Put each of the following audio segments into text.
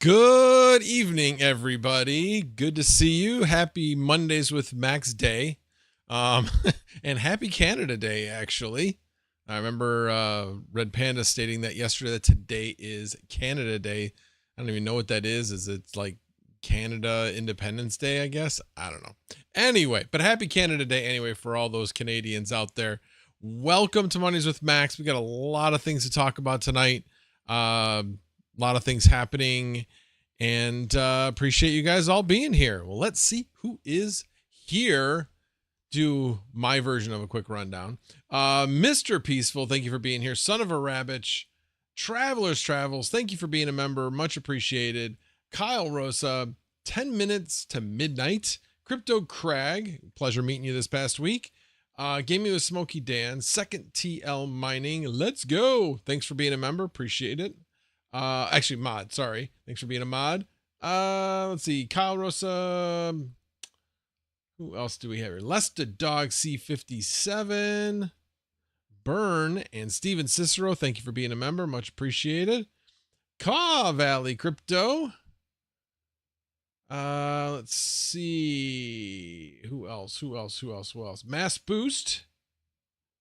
Good evening, everybody. Good to see you. Happy Mondays with Max Day. And happy Canada Day, actually. I remember Red Panda stating that yesterday that today is Canada Day. I don't even know what that is. Is it like Canada Independence Day, I guess? I don't know. Anyway, but happy Canada Day anyway for all those Canadians out there. Welcome to Mondays with Max. We got a lot of things to talk about tonight. A lot of things happening, and appreciate you guys all being here. Well, let's see who is here. Do my version of a quick rundown. Mr. Peaceful, thank you for being here. Son of a Rabbit, Travelers Travels, thank you for being a member. Much appreciated. Kyle Rosa, 10 minutes to midnight. Crypto Crag, pleasure meeting you this past week. Game Me with Smoky Dan, Second TL Mining, let's go. Thanks for being a member, appreciate it. Actually mod, sorry. Thanks for being a mod. Let's see, Kyle Rosa. Who else do we have here? Lester Dog C57, Burn, and Steven Cicero. Thank you for being a member. Much appreciated. Caw Valley Crypto. Let's see. Who else? Mass Boost.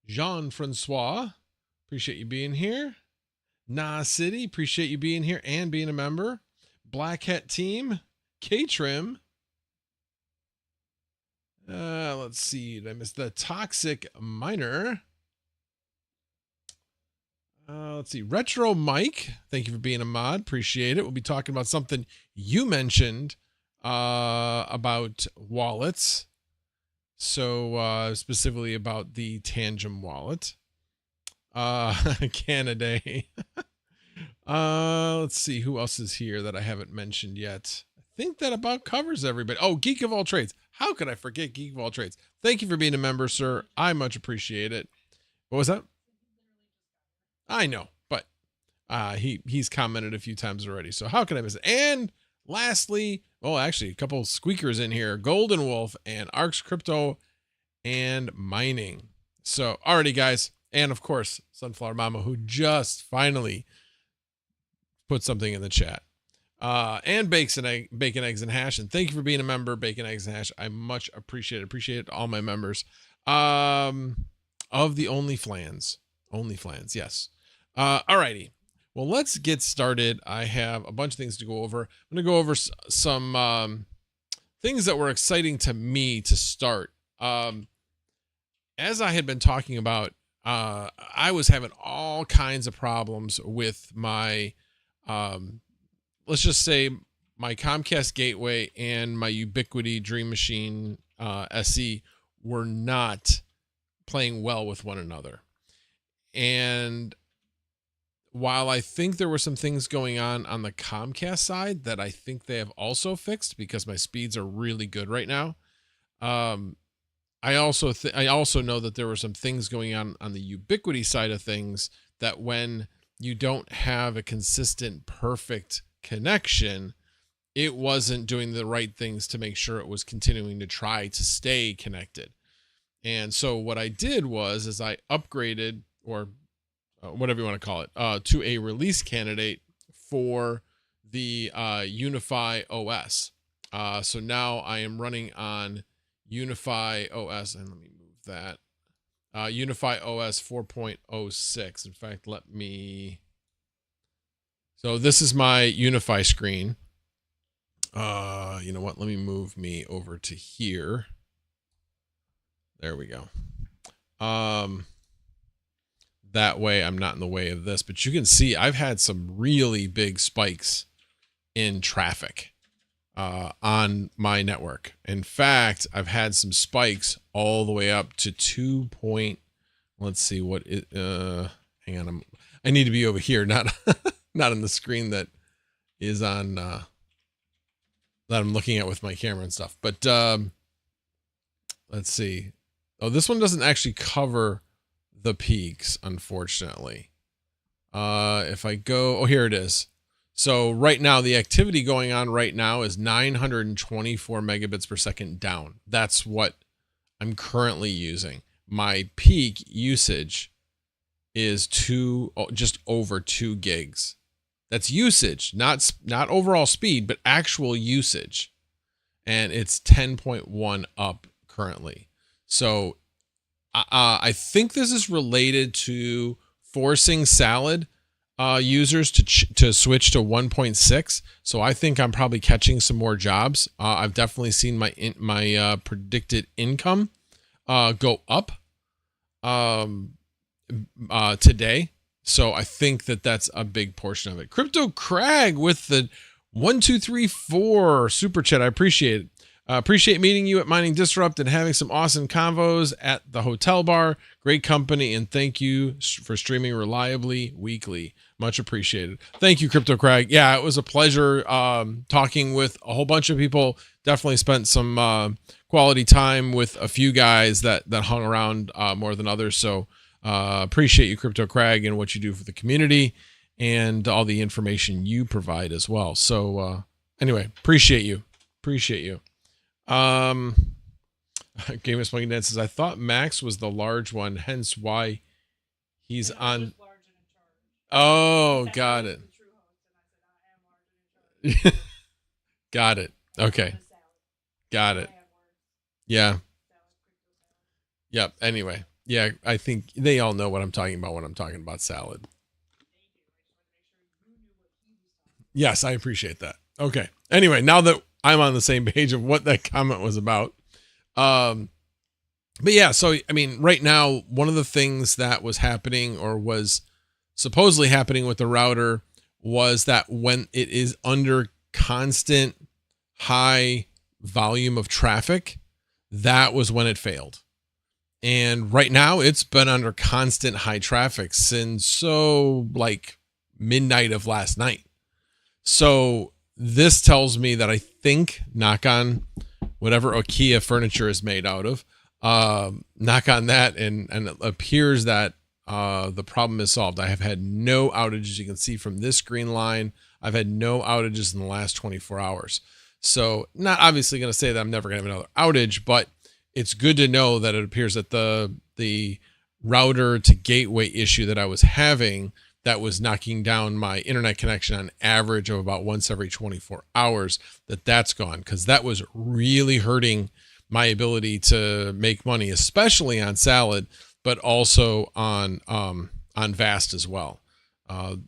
Jean-Francois. Appreciate you being here. Nah City. Appreciate you being here and being a member. Black Hat Team. K-Trim. Let's see. Did I miss the Toxic Miner? Let's see. Retro Mike. Thank you for being a mod. Appreciate it. We'll be talking about something you mentioned about wallets. So specifically about the Tangem wallet. Canada. Let's see who else is here that I haven't mentioned yet. I think that about covers everybody. Oh, Geek of All Trades. How could I forget Geek of All Trades? Thank you for being a member, sir. I much appreciate it. What was that? I know, but he's commented a few times already. So how can I miss it? And lastly, oh, actually a couple squeakers in here. Golden Wolf and Arcs Crypto and Mining. So alrighty, guys. And of course, Sunflower Mama, who just finally put something in the chat. And bacon, eggs, and hash. And thank you for being a member, Bacon, Eggs, and Hash. I much appreciate it. Appreciate it, all my members. Of the OnlyFlans. OnlyFlans, yes. Alrighty. Well, let's get started. I have a bunch of things to go over. I'm going to go over some things that were exciting to me to start. As I had been talking about, I was having all kinds of problems with my let's just say my Comcast gateway and my Ubiquiti Dream Machine SE were not playing well with one another. And while I think there were some things going on the Comcast side that I think they have also fixed because my speeds are really good right now. I also know that there were some things going on the Ubiquiti side of things that when you don't have a consistent, perfect connection, it wasn't doing the right things to make sure it was continuing to try to stay connected. And so what I did was I upgraded, or whatever you want to call it, to a release candidate for the Unifi OS. So now I am running on Unifi OS, and let me move that. Unifi OS 4.06. In fact, so this is my Unifi screen. You know what? Let me move me over to here. There we go. That way I'm not in the way of this, but you can see I've had some really big spikes in traffic on my network. In fact, I've had some spikes all the way up to let's see what it, hang on. I need to be over here, not on the screen that is on, that I'm looking at with my camera and stuff. But let's see. Oh, this one doesn't actually cover the peaks, unfortunately. If I go, oh, here it is. So right now, the activity going on right now is 924 megabits per second down. That's what I'm currently using. My peak usage is just over 2 gigs That's usage, not overall speed, but actual usage. And it's 10.1 up currently. So I think this is related to forcing Salad users to switch to 1.6. So I think I'm probably catching some more jobs. I've definitely seen my predicted income go up today. So I think that's a big portion of it. Crypto Crag with the 1234 super chat. I appreciate it. Appreciate meeting you at Mining Disrupt and having some awesome convos at the hotel bar. Great company, and thank you for streaming reliably weekly. Much appreciated. Thank you, Crypto Crag. Yeah, it was a pleasure talking with a whole bunch of people. Definitely spent some quality time with a few guys that hung around more than others. So appreciate you, Crypto Crag, and what you do for the community and all the information you provide as well. So anyway, appreciate you. Game of Smoking Dance says, I thought Max was the large one, hence why he's on. Oh, got it. Got it. Okay. Got it. Yeah. Yep. Anyway. Yeah, I think they all know what I'm talking about when I'm talking about Salad. Yes, I appreciate that. Okay. Anyway, now that I'm on the same page of what that comment was about. But yeah, so, I mean, right now, one of the things that was happening or was supposedly happening with the router was that when it is under constant high volume of traffic, that was when it failed. And right now it's been under constant high traffic since like midnight of last night. So this tells me that I think, knock on whatever IKEA furniture is made out of, knock on that, and it appears that the problem is solved. I have had no outages. You can see from this green line, I've had no outages in the last 24 hours. So not obviously going to say that I'm never going to have another outage, but it's good to know that it appears that the router to gateway issue that I was having that was knocking down my internet connection on average of about once every 24 hours, that's gone, because that was really hurting my ability to make money, especially on Salad, but also on Vast as well.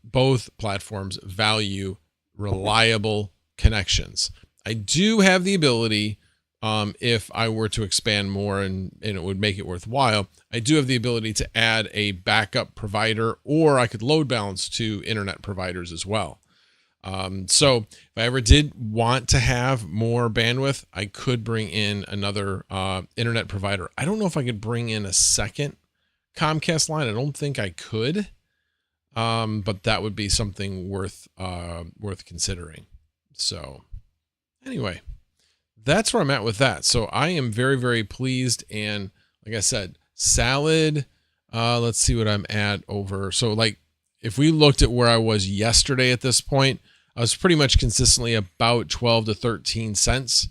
Both platforms value reliable connections. I do have the ability, if I were to expand more and it would make it worthwhile, I do have the ability to add a backup provider, or I could load balance to internet providers as well. So if I ever did want to have more bandwidth, I could bring in another internet provider. I don't know if I could bring in a second Comcast line. I don't think I could, but that would be something worth considering. So anyway, that's where I'm at with that. So I am very, very pleased. And like I said, Salad, let's see what I'm at over. So like, if we looked at where I was yesterday at this point, I was pretty much consistently about 12 to 13 cents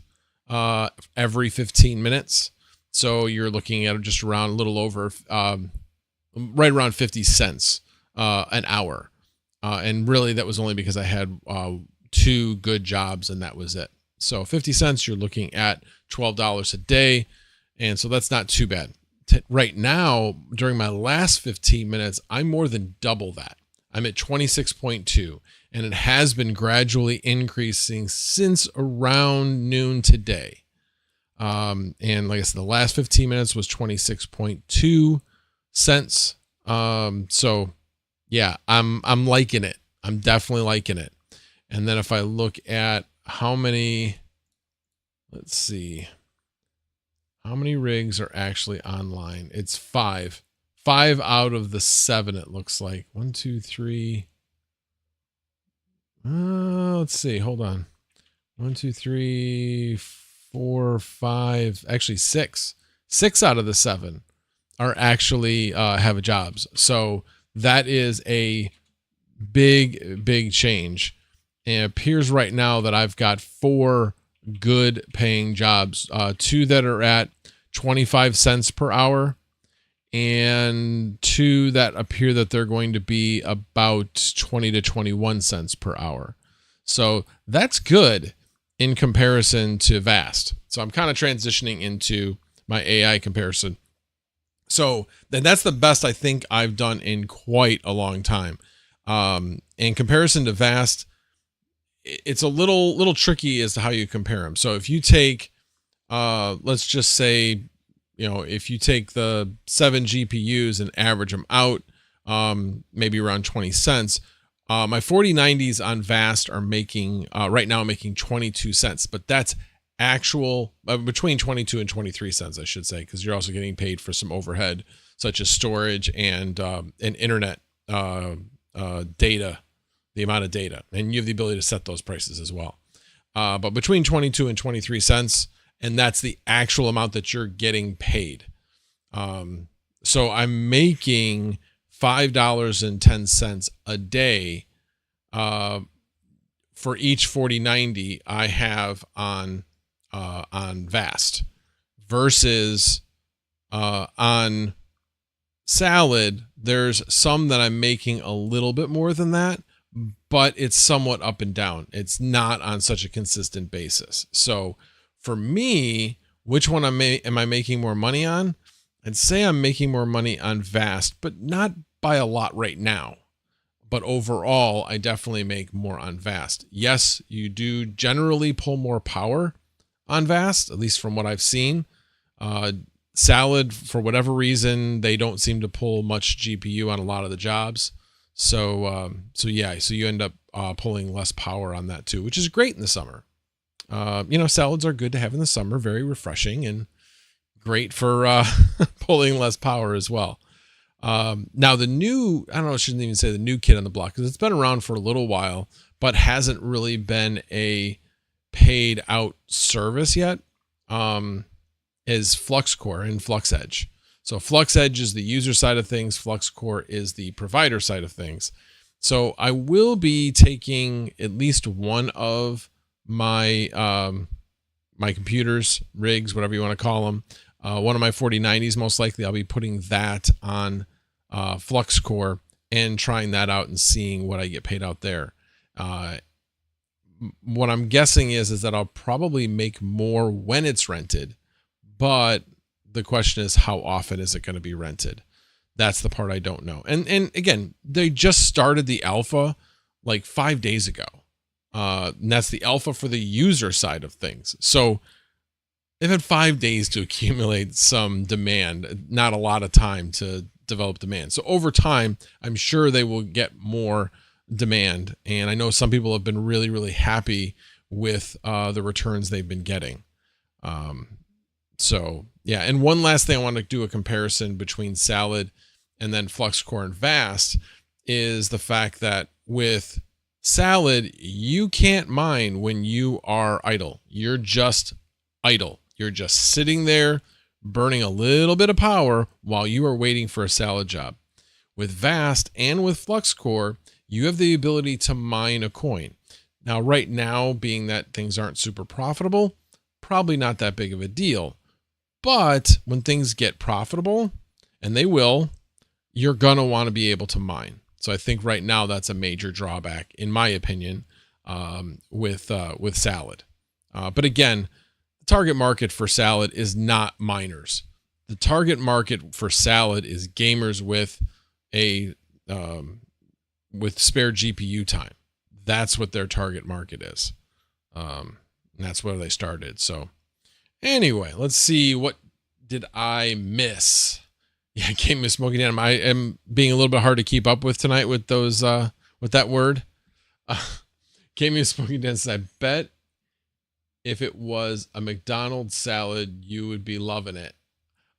every 15 minutes. So you're looking at just around a little over, right around 50 cents an hour. And really that was only because I had 2 good jobs and that was it. So 50 cents, you're looking at $12 a day. And so that's not too bad. Right now, during my last 15 minutes, I'm more than double that. I'm at 26.2, and it has been gradually increasing since around noon today. And like I said, the last 15 minutes was 26.2 cents. So yeah, I'm liking it. I'm definitely liking it. And then if I look at how many, let's see, how many rigs are actually online? It's 5. 5 out of the 7, it looks like. 1, 2, 3. Let's see. Hold on. 1, 2, 3, 4, 5. Actually, 6. 6 out of the 7 are actually have jobs. So that is a big change. And it appears right now that I've got 4 good paying jobs, 2 that are at 25 cents per hour and two that appear that they're going to be about 20 to 21 cents per hour. So that's good in comparison to Vast. So I'm kind of transitioning into my AI comparison. So then that's the best I think I've done in quite a long time. In comparison to Vast, it's a little tricky as to how you compare them. So if you take, let's just say, if you take the 7 GPUs and average them out, maybe around 20 cents, my 4090s on Vast are making, right now making 22 cents, but that's actual, between 22 and 23 cents, I should say, because you're also getting paid for some overhead, such as storage and internet data, the amount of data, and you have the ability to set those prices as well. But between 22 and 23 cents, and that's the actual amount that you're getting paid. So I'm making $5.10 a day for each 4090 I have on Vast, versus on Salad, there's some that I'm making a little bit more than that, but it's somewhat up and down. It's not on such a consistent basis. So for me, which one am I making more money on? I'd say I'm making more money on Vast, but not by a lot right now. But overall, I definitely make more on Vast. Yes, you do generally pull more power on Vast, at least from what I've seen. Salad, for whatever reason, they don't seem to pull much GPU on a lot of the jobs. So you end up pulling less power on that too, which is great in the summer. Salads are good to have in the summer, very refreshing and great for pulling less power as well. Now the new, I don't know, I shouldn't even say the new kid on the block, because it's been around for a little while, but hasn't really been a paid out service yet, is FluxCore and FluxEdge. So FluxEdge is the user side of things. FluxCore is the provider side of things. So I will be taking at least one of my my computers, rigs, whatever you want to call them, one of my 4090s, most likely I'll be putting that on FluxCore and trying that out and seeing what I get paid out there. What I'm guessing is that I'll probably make more when it's rented, but the question is, how often is it going to be rented? That's the part I don't know. And again, they just started the alpha like 5 days ago. And that's the alpha for the user side of things. So they've had 5 days to accumulate some demand, not a lot of time to develop demand. So over time, I'm sure they will get more demand. And I know some people have been really, really happy with the returns they've been getting. So yeah. And one last thing, I want to do a comparison between Salad and then FluxCore and Vast, is the fact that with Salad, you can't mine when you are idle. You're just idle. You're just sitting there burning a little bit of power while you are waiting for a Salad job. With Vast and with FluxCore, you have the ability to mine a coin. Now, right now, being that things aren't super profitable, probably not that big of a deal. But when things get profitable, and they will, you're going to want to be able to mine. So I think right now that's a major drawback, in my opinion, with Salad. But again, the target market for Salad is not miners. The target market for Salad is gamers with with spare GPU time. That's what their target market is. And that's where they started. So anyway, let's see, what did I miss? Yeah, I can't miss smoking down. I am being a little bit hard to keep up with tonight with those, with that word. Can't miss smoking down. I bet if it was a McDonald's salad, you would be loving it.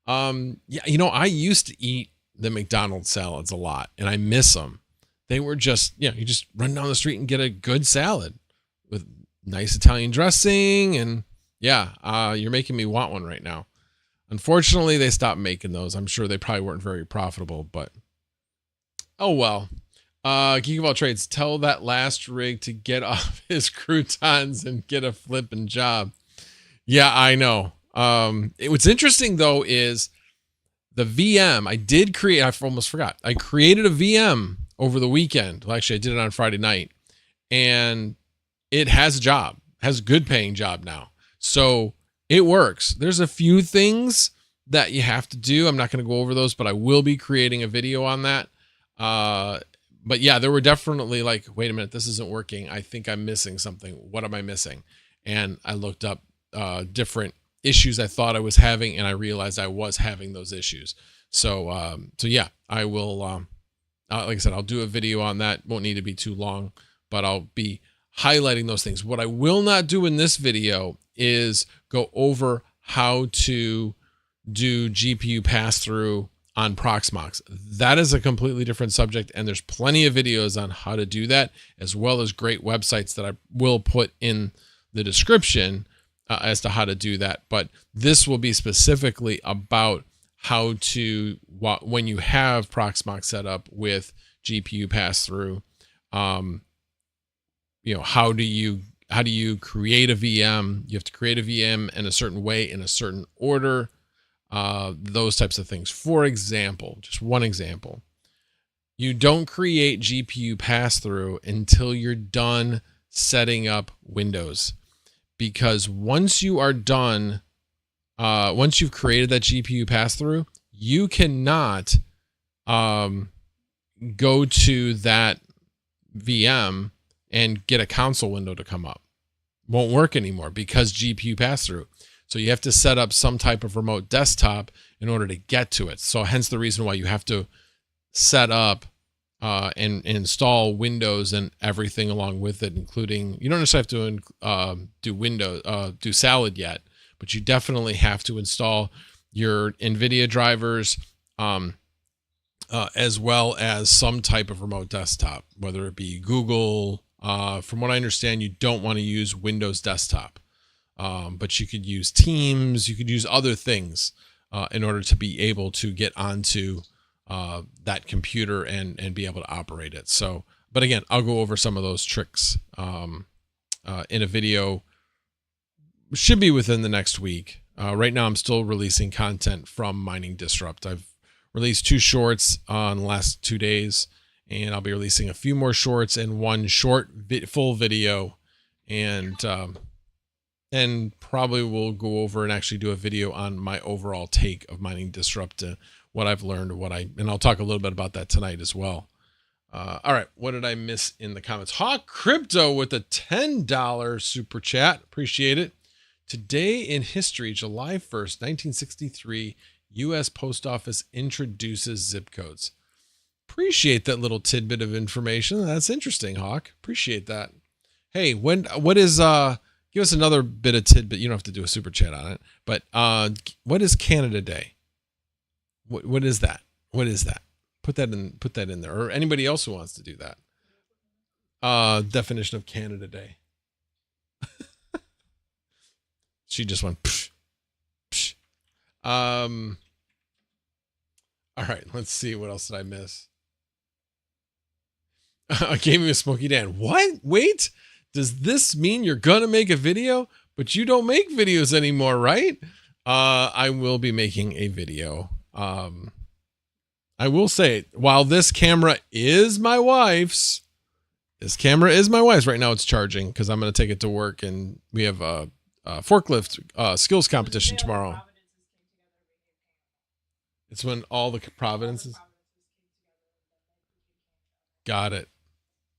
Yeah, I used to eat the McDonald's salads a lot, and I miss them. They were just, you just run down the street and get a good salad with nice Italian dressing. And yeah, you're making me want one right now. Unfortunately, they stopped making those. I'm sure they probably weren't very profitable, but oh well. Geek of all trades, tell that last rig to get off his croutons and get a flipping job. Yeah, I know. What's interesting though is The VM, I did create, I almost forgot. I created a VM over the weekend. Well, actually, I did it on Friday night. And it has a job, has a good paying job now. So it works. There's a few things that you have to do. I'm not going to go over those, but I will be creating a video on that. But yeah, there were definitely like, wait a minute, this isn't working. I think I'm missing something. What am I missing? And I looked up different issues I thought I was having, and I realized I was having those issues. So yeah, I will, like I said, I'll do a video on that. Won't need to be too long, but I'll be highlighting those things. What I will not do in this video is go over how to do GPU pass-through on Proxmox. That is a completely different subject, and there's plenty of videos on how to do that, as well as great websites that I will put in the description as to how to do that. But this will be specifically about how to, when you have Proxmox set up with GPU pass-through, you know, how do you create a VM? You have to create a VM in a certain way, in a certain order, those types of things. For example, just one example, you don't create GPU pass-through until you're done setting up Windows. Because once you are done, once you've created that GPU pass-through, you cannot go to that VM and get a console window to come up. Won't work anymore because GPU pass-through. So you have to set up some type of remote desktop in order to get to it. So hence the reason why you have to set up and install Windows and everything along with it, including, you don't necessarily have to do Windows, do Salad yet, but you definitely have to install your NVIDIA drivers, as well as some type of remote desktop, whether it be Google. From what I understand, you don't want to use Windows Desktop, but you could use Teams, you could use other things in order to be able to get onto that computer and be able to operate it. So, but again, I'll go over some of those tricks in a video. Should be within the next week. Right now, I'm still releasing content from Mining Disrupt. I've released 2 shorts on the last 2 days, and I'll be releasing a few more shorts and one short full video, and probably we'll go over and actually do a video on my overall take of Mining Disrupt, what I've learned, and I'll talk a little bit about that tonight as well. All right, what did I miss in the comments? Hawk Crypto with a $10 super chat. Appreciate it. Today in history, July 1st, 1963, U.S. Post Office introduces zip codes. Appreciate that little tidbit of information. That's interesting, Hawk. Appreciate that. Hey, what is, give us another bit of tidbit. You don't have to do a super chat on it, but what is Canada Day? What is that? What is that? Put that in there, or anybody else who wants to do that. Definition of Canada Day. She just went psh, psh. All right, let's see, what else did I miss? I gave me a Smoky Dan. What? Wait, does this mean you're gonna make a video, but you don't make videos anymore, right? I will be making a video. I will say, while this camera is my wife's, right now it's charging because I'm going to take it to work, and we have a forklift skills competition tomorrow. It's when all the provinces. Got it.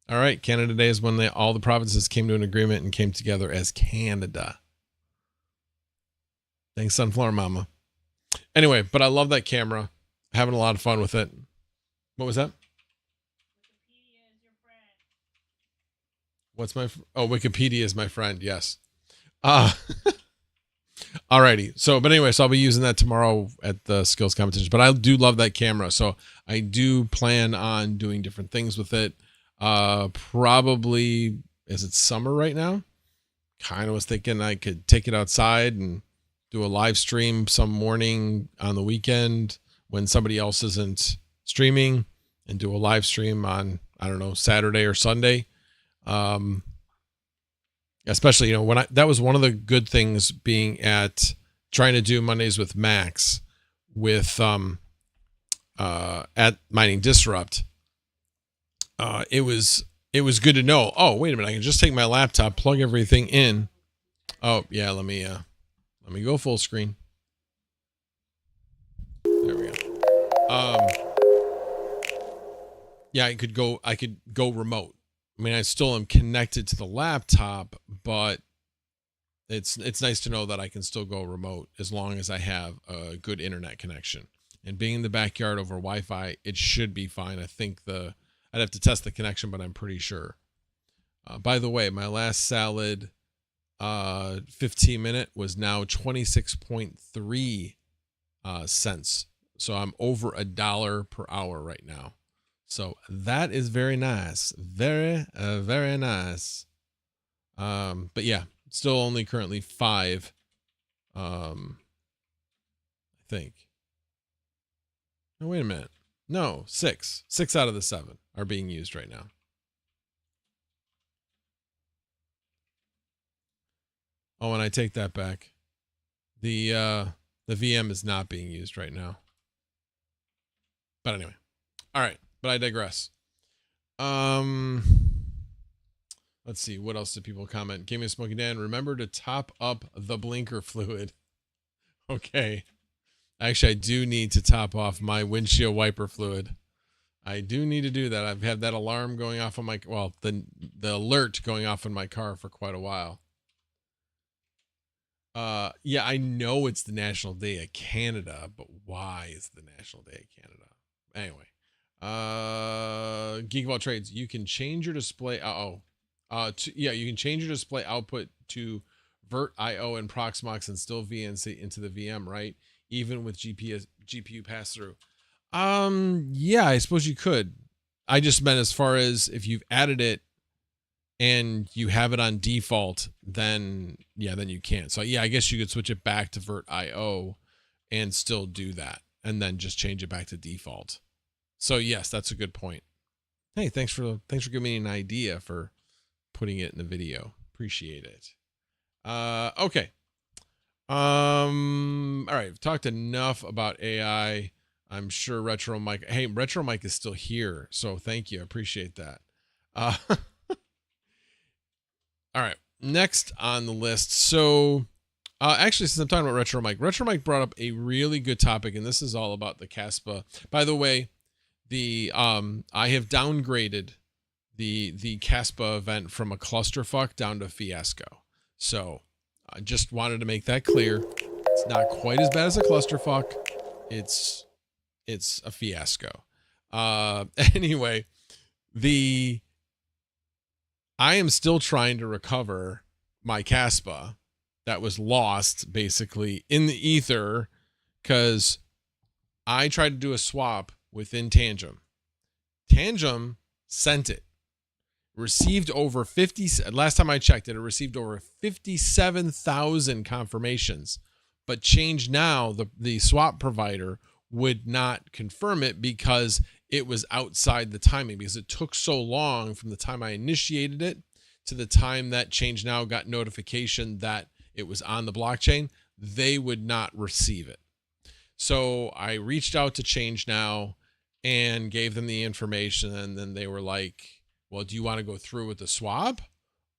All right. Canada Day is when all the provinces came to an agreement and came together as Canada. Thanks, Sunflower Mama. Anyway, but I love that camera. Having a lot of fun with it. What was that? Wikipedia is your friend. What's my... Oh, Wikipedia is my friend. Yes. Alrighty. So, but anyway, so I'll be using that tomorrow at the skills competition. But I do love that camera. So I do plan on doing different things with it. Probably, is it summer right now? Kind of was thinking I could take it outside and do a live stream some morning on the weekend when somebody else isn't streaming, and do a live stream on, I don't know, Saturday or Sunday. Especially, you know, that was one of the good things being at trying to do Mondays with Max, with at Mining Disrupt, it was good to know. Oh, wait a minute, I can just take my laptop, plug everything in. Oh yeah, let me go full screen. There we go. Yeah, I could go remote. I mean, I still am connected to the laptop, but it's nice to know that I can still go remote as long as I have a good internet connection. And being in the backyard over Wi-Fi, it should be fine. I think I'd have to test the connection, but I'm pretty sure. By the way, my last salad 15-minute was now 26.3 cents. So I'm over $1 per hour right now. So that is very nice. Very, very nice. But yeah, still only currently 5. I think. No, wait a minute. No, 6. 6 out of the 7 are being used right now. Oh, and I take that back. The VM is not being used right now. But anyway. All right. But I digress. Let's see. What else did people comment? Gaming Smoky Dan, remember to top up the blinker fluid. Okay. Actually, I do need to top off my windshield wiper fluid. I do need to do that. I've had that alarm going off on my, well, the alert going off in my car for quite a while. Yeah, I know it's the National Day of Canada, but why is the National Day of Canada? Anyway. Geek of all trades, you can change your display. You can change your display output to VirtIO and Proxmox and still VNC into the VM, right? Even with GPU pass through. Yeah, I suppose you could. I just meant as far as if you've added it and you have it on default, then you can't. So yeah, I guess you could switch it back to VirtIO and still do that, and then just change it back to default. So yes, that's a good point. Hey, thanks for giving me an idea for putting it in the video. Appreciate it. Okay. All right. I've talked enough about AI. I'm sure Retro Mike. Hey, Retro Mike is still here, so thank you. I appreciate that. All right. Next on the list. So, actually, since I'm talking about Retro Mike brought up a really good topic, and this is all about the Caspa. By the way, I have downgraded the Caspa event from a clusterfuck down to FIASCO. So I just wanted to make that clear. It's not quite as bad as a clusterfuck. It's a fiasco. Anyway, I am still trying to recover my Caspa that was lost basically in the ether because I tried to do a swap within Tangem. Tangem sent it. Received over 50, last time I checked it received over 57,000 confirmations. But Change Now, the swap provider, would not confirm it because it was outside the timing, because it took so long from the time I initiated it to the time that Change Now got notification that it was on the blockchain. They would not receive it. So I reached out to Change Now and gave them the information, and then they were like, well, do you want to go through with the swap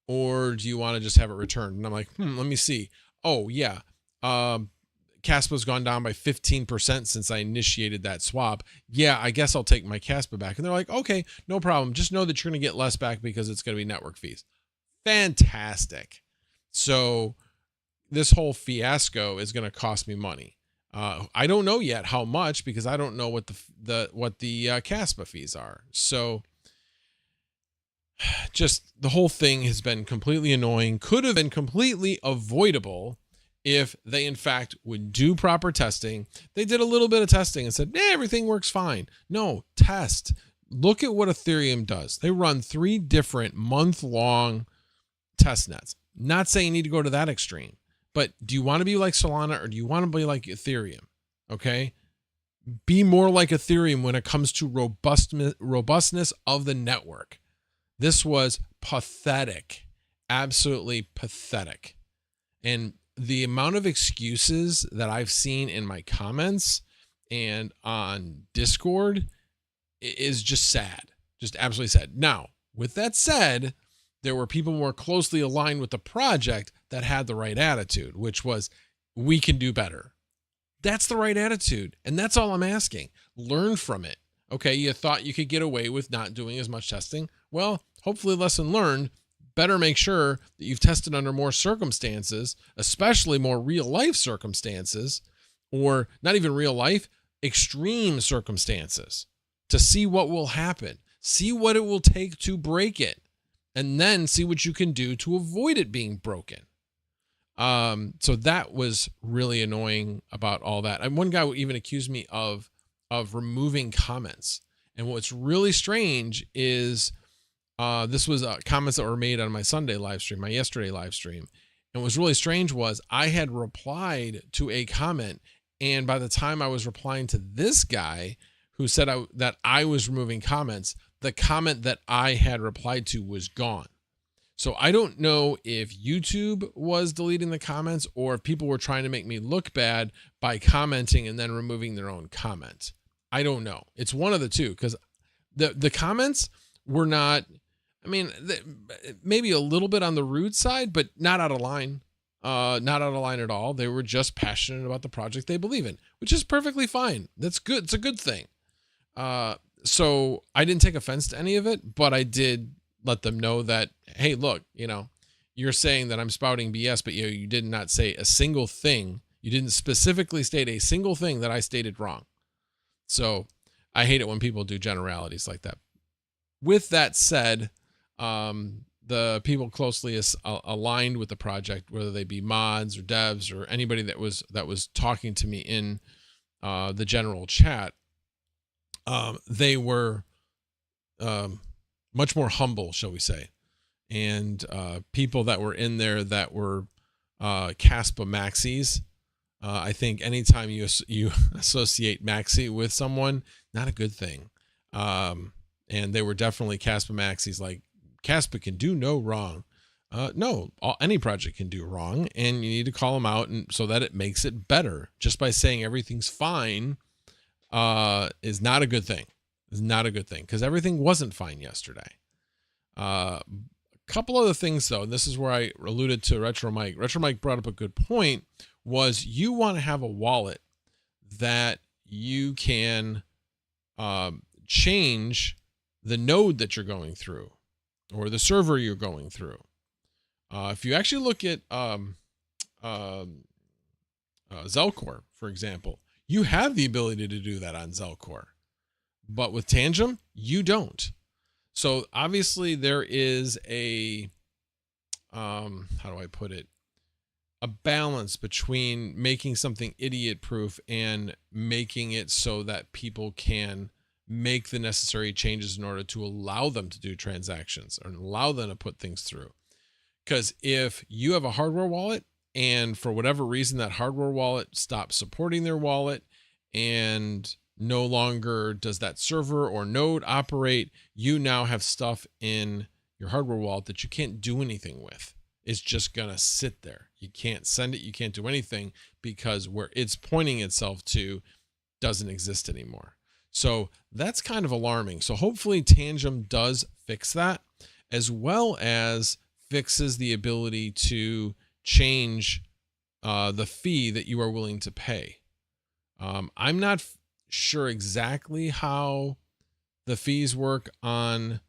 or do you want to just have it returned? And I'm like, let me see. Oh yeah. Caspa's gone down by 15% since I initiated that swap. Yeah, I guess I'll take my Caspa back. And they're like, okay, no problem. Just know that you're going to get less back because it's going to be network fees. Fantastic. So this whole fiasco is going to cost me money. I don't know yet how much because I don't know what the Caspa fees are. So just the whole thing has been completely annoying. Could have been completely avoidable if they in fact would do proper testing. They did a little bit of testing and said, everything works fine. No, test. Look at what Ethereum does. They run 3 different month-long test nets. Not saying you need to go to that extreme, but do you want to be like Solana or do you want to be like Ethereum? Okay. Be more like Ethereum when it comes to robustness of the network. This was pathetic, absolutely pathetic. And the amount of excuses that I've seen in my comments and on Discord is just sad, just absolutely sad. Now, with that said, there were people more closely aligned with the project that had the right attitude, which was, we can do better. That's the right attitude. And that's all I'm asking. Learn from it. Okay, you thought you could get away with not doing as much testing. Well, hopefully lesson learned. Better make sure that you've tested under more circumstances, especially more real life circumstances, or not even real life, extreme circumstances, to see what will happen. See what it will take to break it, and then see what you can do to avoid it being broken. So that was really annoying about all that. And one guy even accused me of removing comments. And what's really strange is this was comments that were made on my Sunday live stream, my yesterday live stream. And what's really strange was I had replied to a comment, and by the time I was replying to this guy who said that I was removing comments, the comment that I had replied to was gone. So I don't know if YouTube was deleting the comments or if people were trying to make me look bad by commenting and then removing their own comment. I don't know. It's one of the two, because the comments were not, I mean, maybe a little bit on the rude side, but not out of line. Not out of line at all. They were just passionate about the project they believe in, which is perfectly fine. That's good. It's a good thing. So I didn't take offense to any of it, but I did let them know that, hey, look, you're saying that I'm spouting BS, but you did not say a single thing. You didn't specifically state a single thing that I stated wrong. So I hate it when people do generalities like that. With that said, the people closely aligned with the project, whether they be mods or devs or anybody that was talking to me in the general chat, they were much more humble, shall we say. And people that were in there that were Caspa maxis, I think anytime you associate maxi with someone, not a good thing. And they were definitely Caspa maxis, like Caspa can do no wrong. No, any project can do wrong, and you need to call them out, and so that it makes it better. Just by saying everything's fine is not a good thing. Is not a good thing, because everything wasn't fine yesterday. A couple other things though, and this is where I alluded to Retro Mike. Retro Mike brought up a good point, was you want to have a wallet that you can change the node that you're going through or the server you're going through. If you actually look at Zelcore, for example, you have the ability to do that on Zelcore. But with Tangem, you don't. So obviously there is a, how do I put it? A balance between making something idiot proof and making it so that people can make the necessary changes in order to allow them to do transactions or allow them to put things through. Because if you have a hardware wallet and for whatever reason that hardware wallet stops supporting their wallet and no longer does that server or node operate, you now have stuff in your hardware wallet that you can't do anything with. It's just going to sit there. You can't send it. You can't do anything because where it's pointing itself to doesn't exist anymore. So that's kind of alarming. So hopefully Tangem does fix that, as well as fixes the ability to change the fee that you are willing to pay. I'm not sure exactly how the fees work on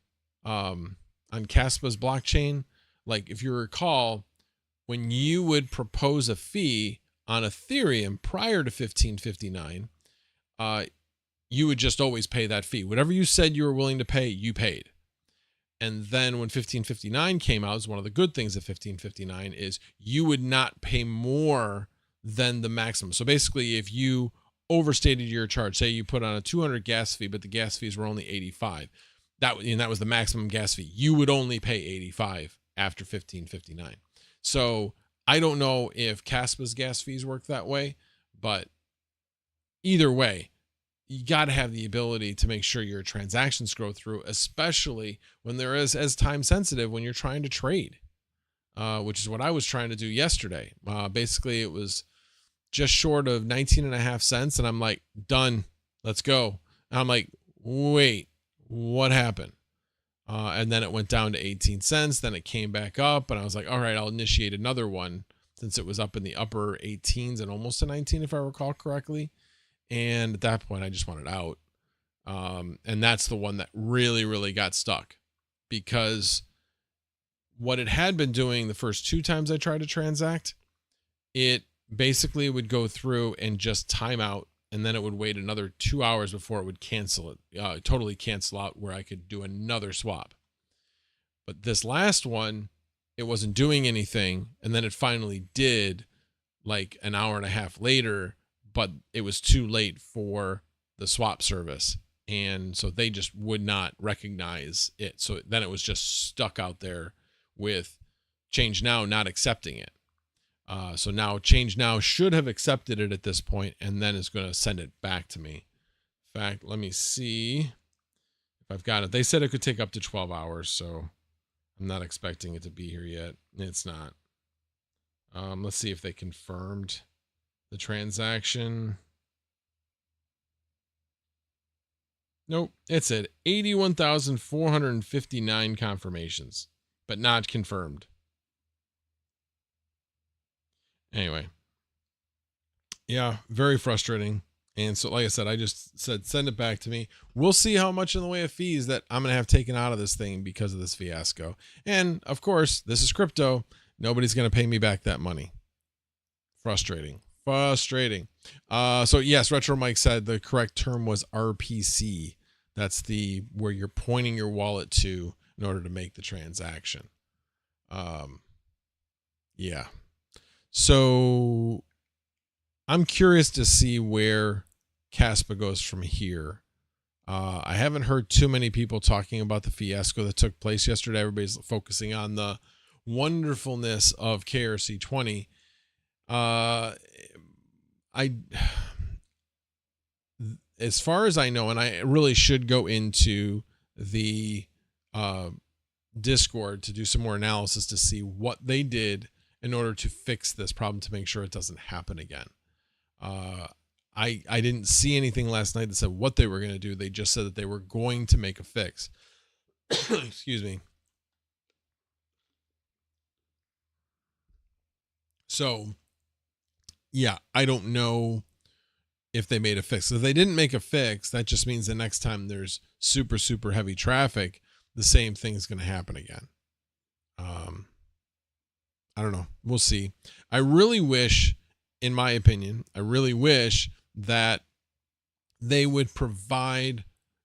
Caspa's blockchain. Like if you recall, when you would propose a fee on Ethereum prior to 1559, you would just always pay that fee. Whatever you said you were willing to pay, you paid. And then when 1559 came out, it's one of the good things of 1559 is you would not pay more than the maximum. So basically, if you overstated your charge, say you put on a 200 gas fee, but the gas fees were only 85, that was the maximum gas fee. You would only pay 85 after 1559. So I don't know if Caspa's gas fees work that way, but either way, you got to have the ability to make sure your transactions go through, especially when they're as time sensitive when you're trying to trade, which is what I was trying to do yesterday. Basically, it was just short of 19.5 cents. And I'm like, done, let's go. And I'm like, wait, what happened? And then it went down to 18 cents. Then it came back up and I was like, all right, I'll initiate another one since it was up in the upper 18s and almost to 19, if I recall correctly. And at that point I just wanted out. And that's the one that really, really got stuck, because what it had been doing the first 2 times I tried to transact, it basically would go through and just time out. And then it would wait another 2 hours before it would cancel it, totally cancel out, where I could do another swap. But this last one, it wasn't doing anything. And then it finally did, like an hour and a half later, but it was too late for the swap service. And so they just would not recognize it. So then it was just stuck out there with Change Now not accepting it. So now Change Now should have accepted it at this point, and then is going to send it back to me. In fact, let me see if I've got it. They said it could take up to 12 hours, so I'm not expecting it to be here yet. It's not. Let's see if they confirmed the transaction. Nope, it said 81,459 confirmations, but not confirmed. Anyway, yeah, very frustrating. And so, like I said, I just said, send it back to me. We'll see how much in the way of fees that I'm going to have taken out of this thing because of this fiasco. And of course, this is crypto. Nobody's going to pay me back that money. Frustrating. So yes, Retro Mike said the correct term was RPC. That's where you're pointing your wallet to in order to make the transaction. Yeah. So I'm curious to see where Caspa goes from here. I haven't heard too many people talking about the fiasco that took place yesterday. Everybody's focusing on the wonderfulness of KRC20. As far as I know, and I really should go into the Discord to do some more analysis to see what they did in order to fix this problem, to make sure it doesn't happen again. I didn't see anything last night that said what they were going to do. They just said that they were going to make a fix. Excuse me. So, yeah, I don't know if they made a fix. If they didn't make a fix, that just means the next time there's super, super heavy traffic, the same thing is going to happen again. I don't know. We'll see. I really wish, in my opinion, that they would provide,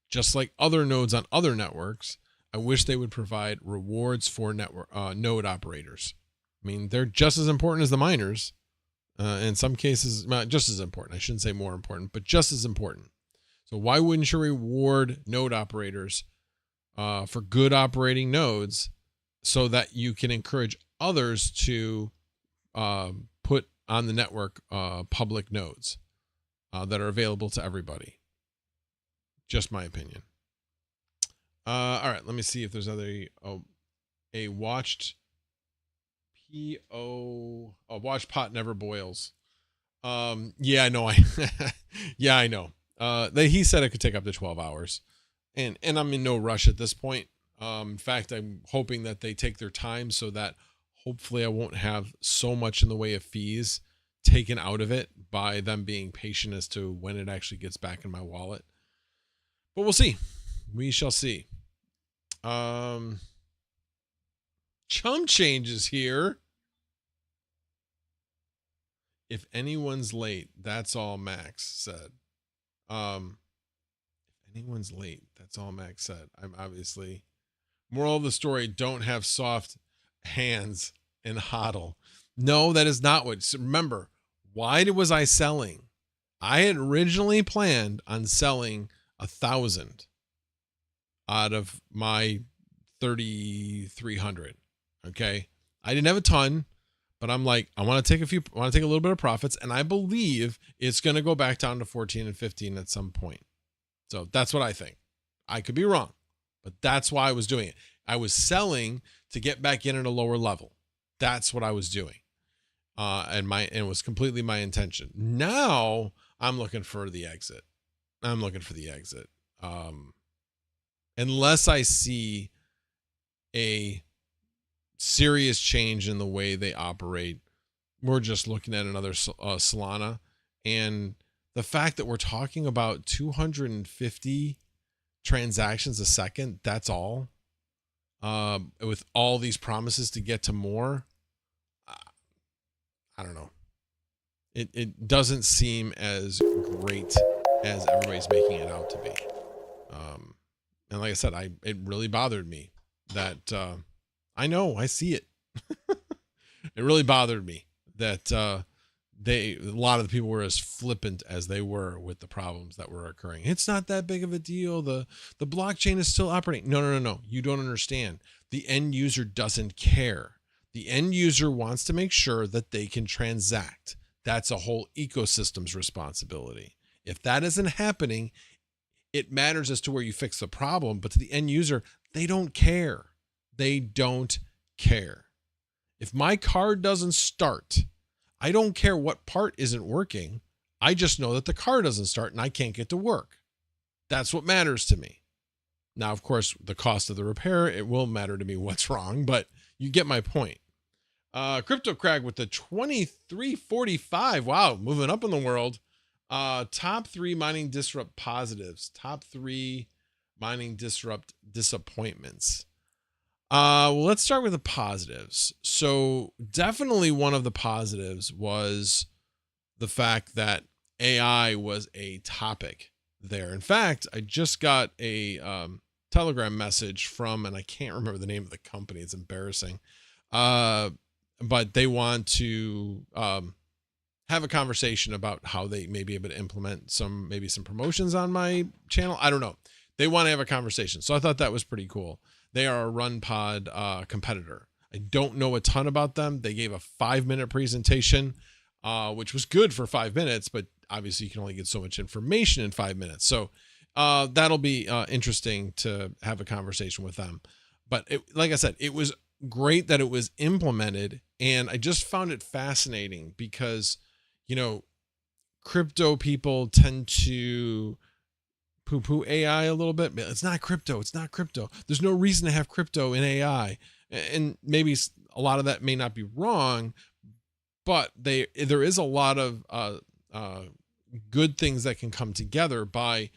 just like other nodes on other networks, I wish they would provide rewards for network node operators. I mean, they're just as important as the miners. In some cases, not just as important. I shouldn't say more important, but just as important. So why wouldn't you reward node operators for good operating nodes, so that you can encourage others to put on the network public nodes that are available to everybody? Just my opinion. All right, let me see if there's a watched watch pot never boils. Yeah, I know. Yeah, I know. He said it could take up to 12 hours, and I'm in no rush at this point. In fact, I'm hoping that they take their time so that hopefully I won't have so much in the way of fees taken out of it by them being patient as to when it actually gets back in my wallet. But we'll see. We shall see. Chum Change is here. If anyone's late, that's all Max said. If anyone's late, that's all Max said. I'm obviously, moral of the story, don't have soft hands and hodl. No, that is not what. So remember, why was I selling? I had originally planned on selling 1,000 out of my 3,300. Okay. I didn't have a ton, but I'm like, I want to take a little bit of profits, and I believe it's going to go back down to 14 and 15 at some point. So that's what I think. I could be wrong, but that's why I was doing it. I was selling to get back in at a lower level. That's what I was doing. and it was completely my intention. Now I'm looking for the exit. Unless I see a serious change in the way they operate, we're just looking at another Solana. And the fact that we're talking about 250 transactions a second, that's all, with all these promises to get to more, I don't know. It doesn't seem as great as everybody's making it out to be. And like I said, it really bothered me that, I know, I see it. It really bothered me that, a lot of the people were as flippant as they were with the problems that were occurring. It's not that big of a deal. The blockchain is still operating. No. You don't understand. The end user doesn't care. The end user wants to make sure that they can transact. That's a whole ecosystem's responsibility. If that isn't happening, it matters as to where you fix the problem, but to the end user, they don't care. They don't care. If my card doesn't start, I don't care what part isn't working. I just know that the car doesn't start and I can't get to work. That's what matters to me. Now, of course, the cost of the repair, it will matter to me what's wrong, but you get my point. Crypto Crag with the 2345. Wow, moving up in the world. Top 3 mining disrupt positives. Top 3 mining disrupt disappointments. Well, let's start with the positives. So definitely one of the positives was the fact that AI was a topic there. In fact, I just got a Telegram message from, and I can't remember the name of the company. It's embarrassing. But they want to have a conversation about how they may be able to implement some promotions on my channel. I don't know. They want to have a conversation. So I thought that was pretty cool. They are a RunPod competitor. I don't know a ton about them. They gave a 5-minute presentation, which was good for 5 minutes, but obviously you can only get so much information in 5 minutes. So that'll be interesting to have a conversation with them. But like I said, it was great that it was implemented. And I just found it fascinating because, crypto people tend to poo-poo AI a little bit. It's not crypto. There's no reason to have crypto in AI. And maybe a lot of that may not be wrong, but there is a lot of good things that can come together by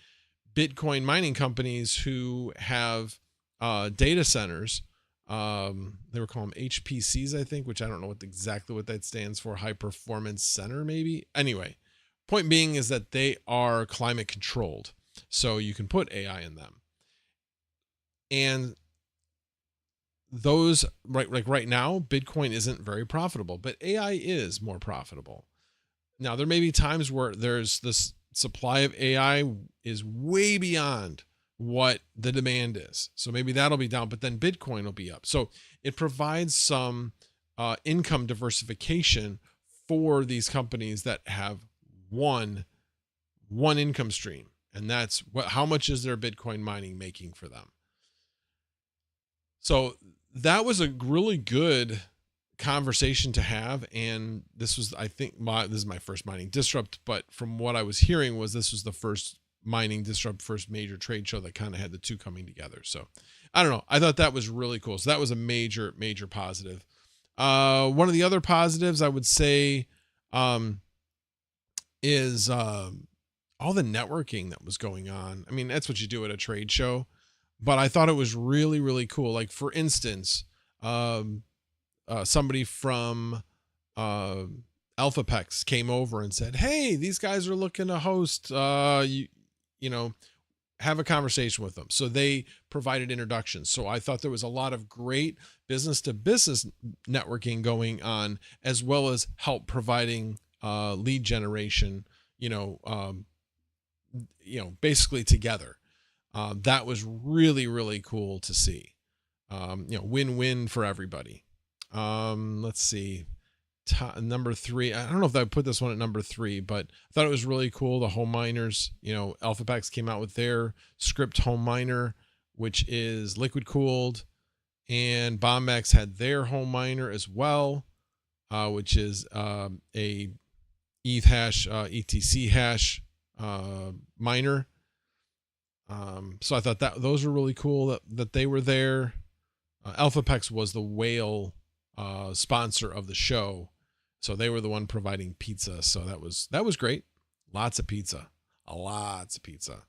Bitcoin mining companies who have data centers. They were calling them HPCs, I think, which I don't know exactly what that stands for. High performance center, maybe. Anyway, point being is that they are climate controlled. So you can put AI in them. And those, right now, Bitcoin isn't very profitable, but AI is more profitable. Now, there may be times where there's this supply of AI is way beyond what the demand is. So maybe that'll be down, but then Bitcoin will be up. So it provides some income diversification for these companies that have one income stream. And that's how much is their Bitcoin mining making for them? So that was a really good conversation to have. And this was, I think, this is my first mining disrupt, but from what I was hearing this was the first mining disrupt, first major trade show that kind of had the two coming together. So I don't know. I thought that was really cool. So that was a major positive. One of the other positives I would say is all the networking that was going on. I mean, that's what you do at a trade show, but I thought it was really, really cool. Like, for instance, somebody from AlphaPex came over and said, hey, these guys are looking to host, have a conversation with them. So they provided introductions. So I thought there was a lot of great business to business networking going on, as well as help providing lead generation, basically together. That was really, really cool to see. Win-win for everybody. Let's see. Number 3. I don't know if I put this one at number 3, but I thought it was really cool. The home miners, AlphaPex came out with their script home miner, which is liquid cooled, and BombX had their home miner as well. which is a ETH hash, ETC hash miner. So I thought that those were really cool that they were there. AlphaPex was the whale sponsor of the show, so they were the one providing pizza. So that was great. Lots of pizza, lots of pizza.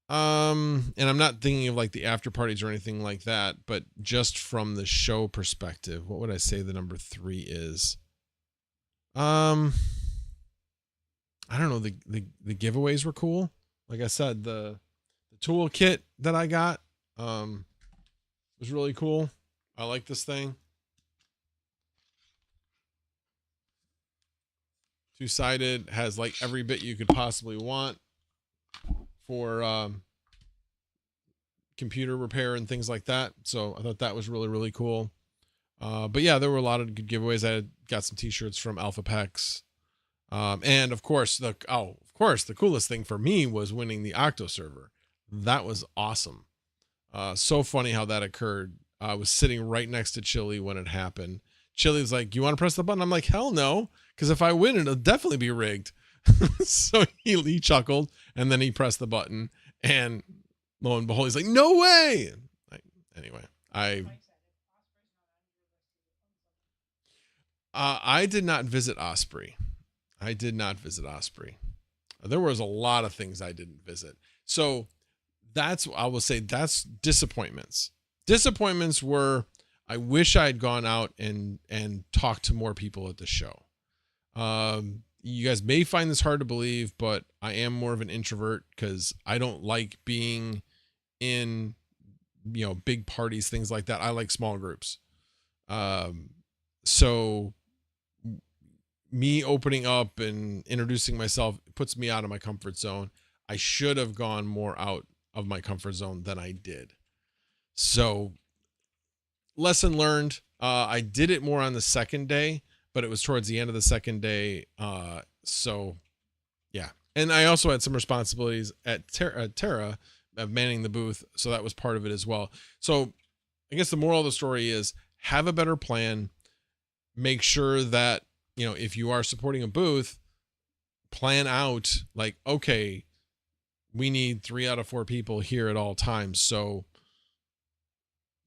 And I'm not thinking of like the after parties or anything like that, but just from the show perspective, what would I say the number 3 is? I don't know. The giveaways were cool. Like I said, the toolkit that I got was really cool. I like this thing. Two-sided, has like every bit you could possibly want for computer repair and things like that. So I thought that was really, really cool. But yeah, there were a lot of good giveaways. I got some t-shirts from AlphaPex. And of course, the coolest thing for me was winning the Octo server. That was awesome. So funny how that occurred. I was sitting right next to Chili when it happened. Chili's like, "You want to press the button?" I'm like, "Hell no, because if I win, it'll definitely be rigged." So he chuckled, and then he pressed the button, and lo and behold, he's like, "No way!" Anyway, I did not visit Osprey. There was a lot of things I didn't visit. So I will say that's disappointments. Disappointments were, I wish I had gone out and talked to more people at the show. You guys may find this hard to believe, but I am more of an introvert because I don't like being in, big parties, things like that. I like small groups. So me opening up and introducing myself puts me out of my comfort zone. I should have gone more out of my comfort zone than I did. So lesson learned. I did it more on the second day, but it was towards the end of the second day. So yeah. And I also had some responsibilities at Terra of manning the booth. So that was part of it as well. So I guess the moral of the story is have a better plan. Make sure that, if you are supporting a booth, plan out like, okay, we need 3 out of 4 people here at all times. So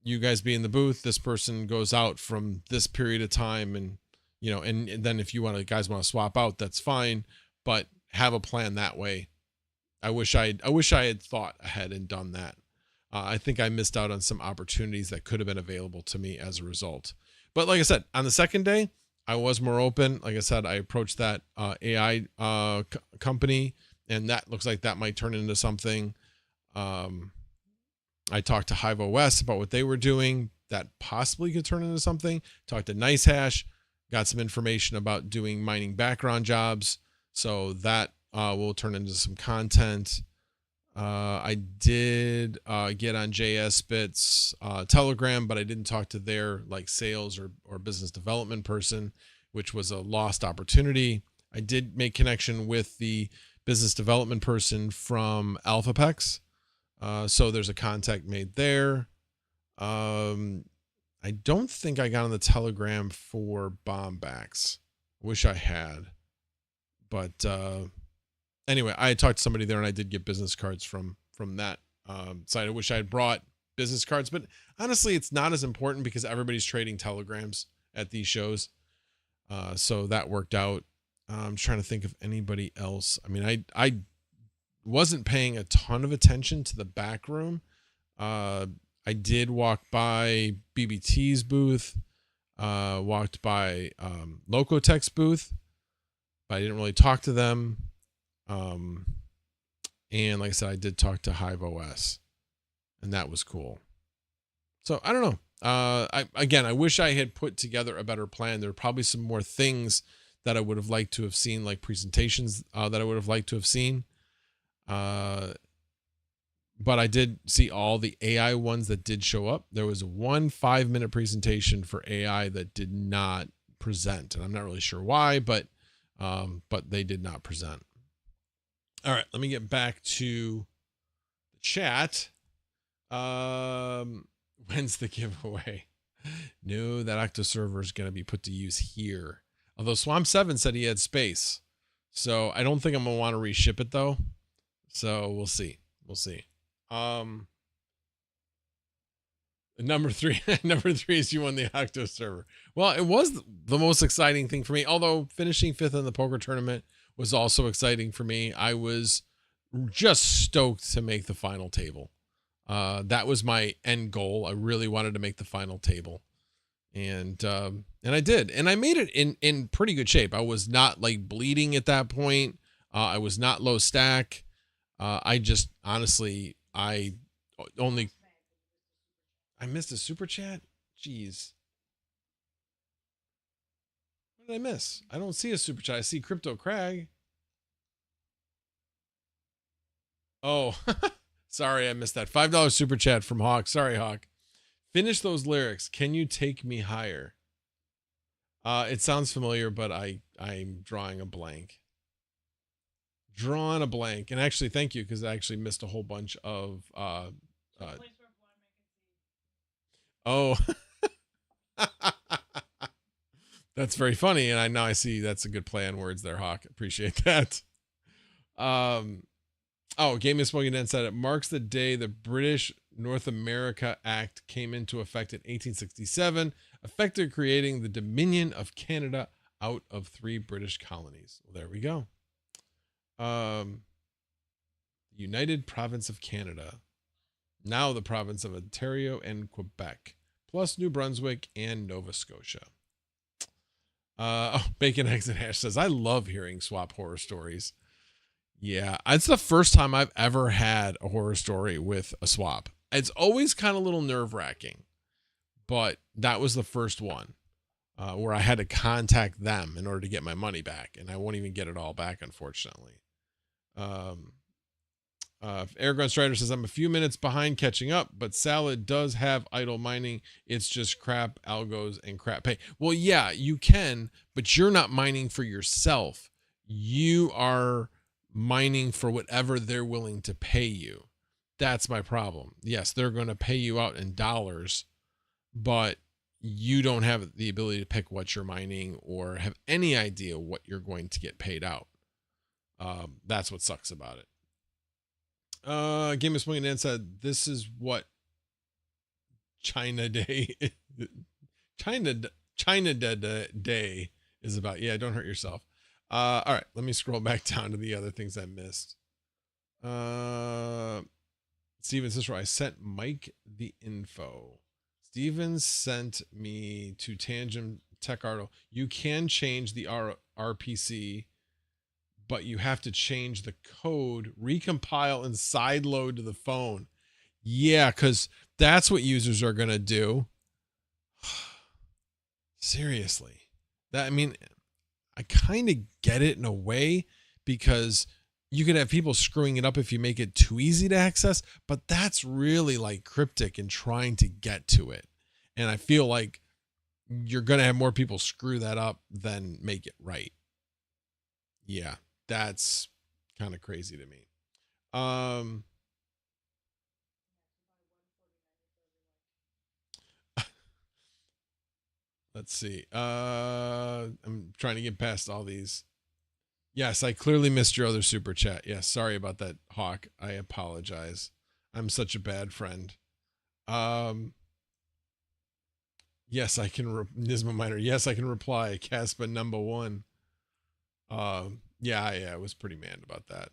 you guys be in the booth, this person goes out from this period of time, and and then if you guys want to swap out, that's fine, but have a plan that way. I wish I had thought ahead and done that. I think I missed out on some opportunities that could have been available to me as a result. But like I said, on the second day, I was more open. Like I said, I approached that AI company, and that looks like that might turn into something. I talked to Hive OS about what they were doing that possibly could turn into something. Talked to NiceHash, got some information about doing mining background jobs. So that will turn into some content. I did get on JSBit's Telegram, but I didn't talk to their sales or business development person, which was a lost opportunity. I did make connection with the business development person from AlphaPex. So there's a contact made there. I don't think I got on the Telegram for Bombax. Wish I had. But anyway, I had talked to somebody there, and I did get business cards from that site. I wish I had brought business cards, but honestly, it's not as important because everybody's trading telegrams at these shows. So that worked out. I'm trying to think of anybody else. I mean, I wasn't paying a ton of attention to the back room. I did walk by BBT's booth, walked by Locotech's booth, but I didn't really talk to them. And like I said, I did talk to Hive OS, and that was cool. So I don't know. I wish I had put together a better plan. There are probably some more things that I would have liked to have seen, like presentations that I would have liked to have seen. But I did see all the AI ones that did show up. There was one 5-minute presentation for AI that did not present, and I'm not really sure why, but they did not present. All right, let me get back to the chat. When's the giveaway? No, that Octo server is going to be put to use here. Although Swamp 7 said he had space. So I don't think I'm going to want to reship it though. So we'll see. We'll see. Number 3 is you won the Octo server. Well, it was the most exciting thing for me. Although finishing 5th in the poker tournament was also exciting for me. I was just stoked to make the final table. That was my end goal. I really wanted to make the final table. And I did. And I made it in pretty good shape. I was not like bleeding at that point. I was not low stack. I just honestly, I missed a super chat. Jeez. What did I miss? I don't see a super chat. I see Crypto Crag. Oh, sorry. I missed that $5 super chat from Hawk. Sorry, Hawk. Finish those lyrics. Can you take me higher? It sounds familiar, but I'm drawing a blank. Drawing a blank. And actually, thank you, because I actually missed a whole bunch of oh. That's very funny, and now I see that's a good play on words there, Hawk. Appreciate that. Oh, Game of Smoking Den said it marks the day the British North America Act came into effect in 1867, effectively creating the Dominion of Canada out of 3 British colonies. Well, there we go. United Province of Canada, now the province of Ontario and Quebec, plus New Brunswick and Nova Scotia. Oh, Bacon, Eggs, and Hash says, I love hearing swap horror stories. Yeah, it's the first time I've ever had a horror story with a swap. It's always kind of a little nerve-wracking, but that was the first one where I had to contact them in order to get my money back, and I won't even get it all back, unfortunately. Argon Strider says, I'm a few minutes behind catching up, but Salad does have idle mining. It's just crap algos and crap pay. Well, yeah, you can, but you're not mining for yourself. You are mining for whatever they're willing to pay you. That's my problem. Yes, they're going to pay you out in dollars, but you don't have the ability to pick what you're mining or have any idea what you're going to get paid out. That's what sucks about it. Game of Swinging Dan said, this is what China Day China Day is about. Yeah, don't hurt yourself. All right, let me scroll back down to the other things I missed. Steven says, I sent Mike the info. Steven sent me to Tangem Tech Arto. You can change the RPC, but you have to change the code, recompile, and sideload to the phone. Yeah, because that's what users are going to do. Seriously. I mean, I kind of get it in a way, because you could have people screwing it up if you make it too easy to access, but that's really like cryptic and trying to get to it. And I feel like you're going to have more people screw that up than make it right. Yeah, that's kind of crazy to me. Let's see. I'm trying to get past all these. Yes, I clearly missed your other super chat. Yes, sorry about that, Hawk. I apologize. I'm such a bad friend. Yes, I can. Nisma Miner. Yes, I can reply. Caspa number 1. Yeah, I was pretty mad about that.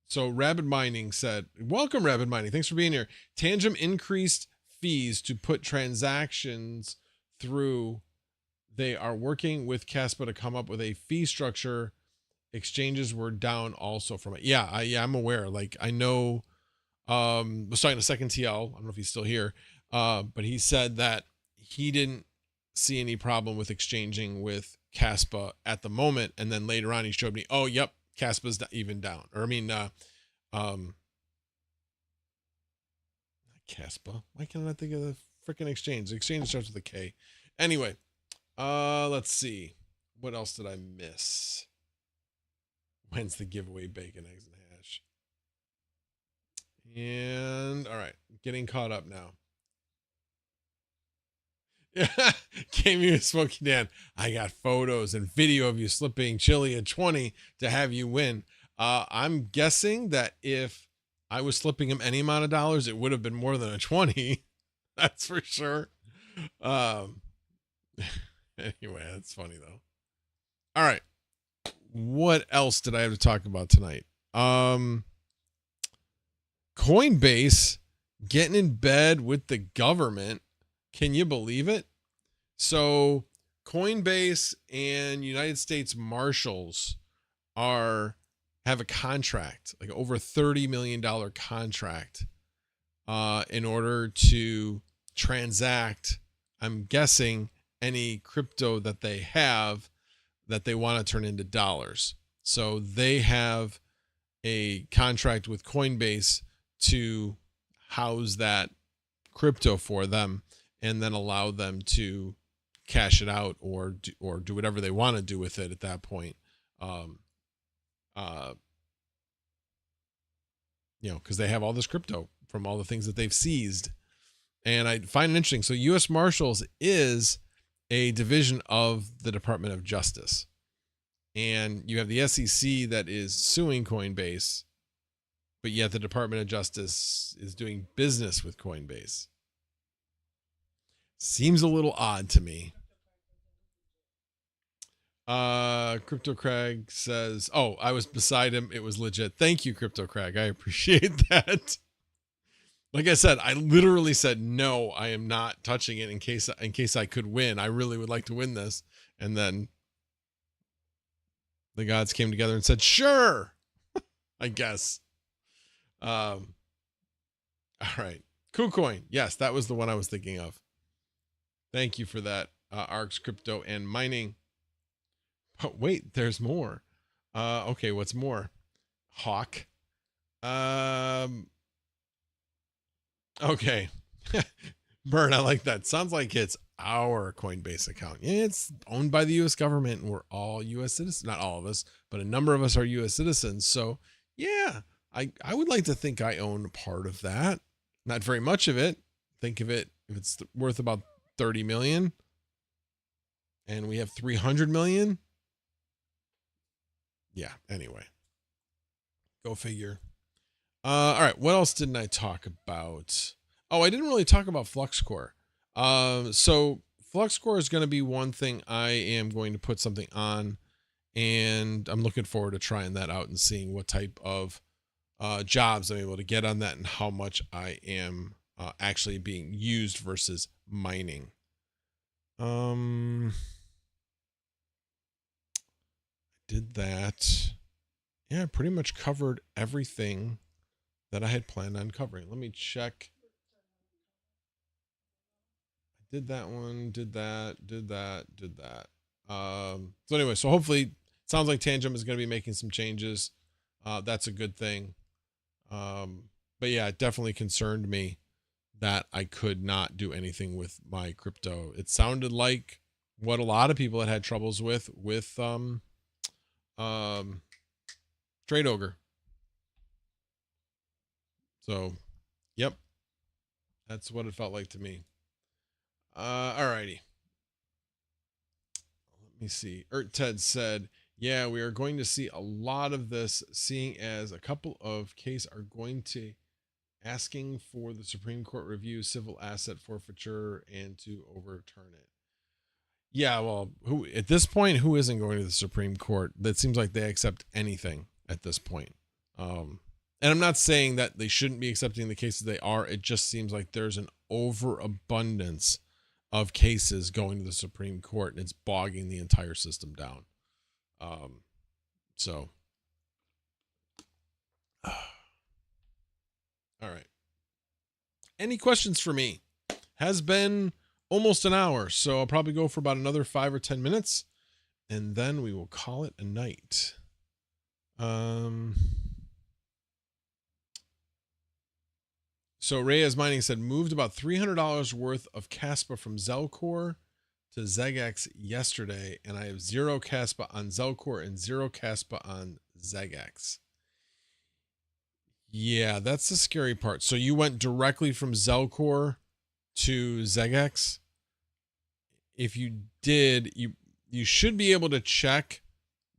So Rabid Mining said, welcome, Rabid Mining. Thanks for being here. Tangem increased fees to put transactions through. They are working with Caspa to come up with a fee structure. Exchanges were down also from it. Yeah, I'm aware. Like, I know, was talking to Second TL. I don't know if he's still here. But he said that he didn't see any problem with exchanging with Caspa at the moment. And then later on, he showed me, oh, yep, Caspa's even down. Or I mean, Caspa. Why can't I think of the freaking exchange? The exchange starts with a K. Anyway, let's see. What else did I miss? When's the giveaway? Bacon, Eggs, and Hash. And all right, getting caught up now. Came you Smoky Dan. I got photos and video of you slipping Chili at 20 to have you win. I'm guessing that if I was slipping him any amount of dollars, it would have been more than a 20. That's for sure. Anyway, that's funny though. All right. What else did I have to talk about tonight? Coinbase getting in bed with the government. Can you believe it? So Coinbase and United States Marshals have a contract, like over $30 million contract, in order to transact, I'm guessing, any crypto that they have that they want to turn into dollars. So they have a contract with Coinbase to house that crypto for them and then allow them to cash it out or do whatever they want to do with it at that point. Because they have all this crypto from all the things that they've seized. And I find it interesting. So U.S. Marshals is a division of the Department of Justice. And you have the SEC that is suing Coinbase, but yet the Department of Justice is doing business with Coinbase. Seems a little odd to me. Crypto Craig says, oh, I was beside him. It was legit. Thank you, Crypto Craig. I appreciate that. Like I said, I literally said, no, I am not touching it in case I could win. I really would like to win this. And then the gods came together and said, sure, I guess. All right. KuCoin. Yes, that was the one I was thinking of. Thank you for that. ARX Crypto and Mining. Oh, wait, there's more. Okay, what's more? Hawk. Okay. Bird, I like that. Sounds like it's our Coinbase account. Yeah, it's owned by the U.S. government, and we're all U.S. citizens. Not all of us, but a number of us are U.S. citizens. So, yeah, I would like to think I own part of that. Not very much of it. Think of it, if it's worth about 30 million, and we have 300 million. Yeah, anyway. Go figure. All right, what else didn't I talk about? Oh, I didn't really talk about FluxCore. So FluxCore is going to be one thing I am going to put something on, and I'm looking forward to trying that out and seeing what type of jobs I'm able to get on that and how much I am actually being used versus mining. Did that. Yeah, I pretty much covered everything that I had planned on covering. Let me check. I did that one, did that. So anyway, so hopefully it sounds like Tangem is going to be making some changes. That's a good thing. But yeah, it definitely concerned me that I could not do anything with my crypto. It sounded like what a lot of people had troubles with Trade Ogre. So, yep. That's what it felt like to me. Alrighty. Let me see. Ted said, yeah, we are going to see a lot of this, seeing as a couple of cases are going to asking for the Supreme Court review civil asset forfeiture and to overturn it. Yeah, well, who at this point, who isn't going to the Supreme Court? That seems like they accept anything at this point. And I'm not saying that they shouldn't be accepting the cases they are. It just seems like there's an overabundance of cases going to the Supreme Court, and it's bogging the entire system down. So, all right. Any questions for me? Has been almost an hour, so I'll probably go for about another 5 or 10 minutes, and then we will call it a night. So Reyes Mining said moved about $300 worth of Caspa from Zelcore to ZegX yesterday, and I have 0 Caspa on Zelcore and 0 Caspa on ZegX. Yeah, that's the scary part. So you went directly from Zelcore to ZegX? if you did, you should be able to check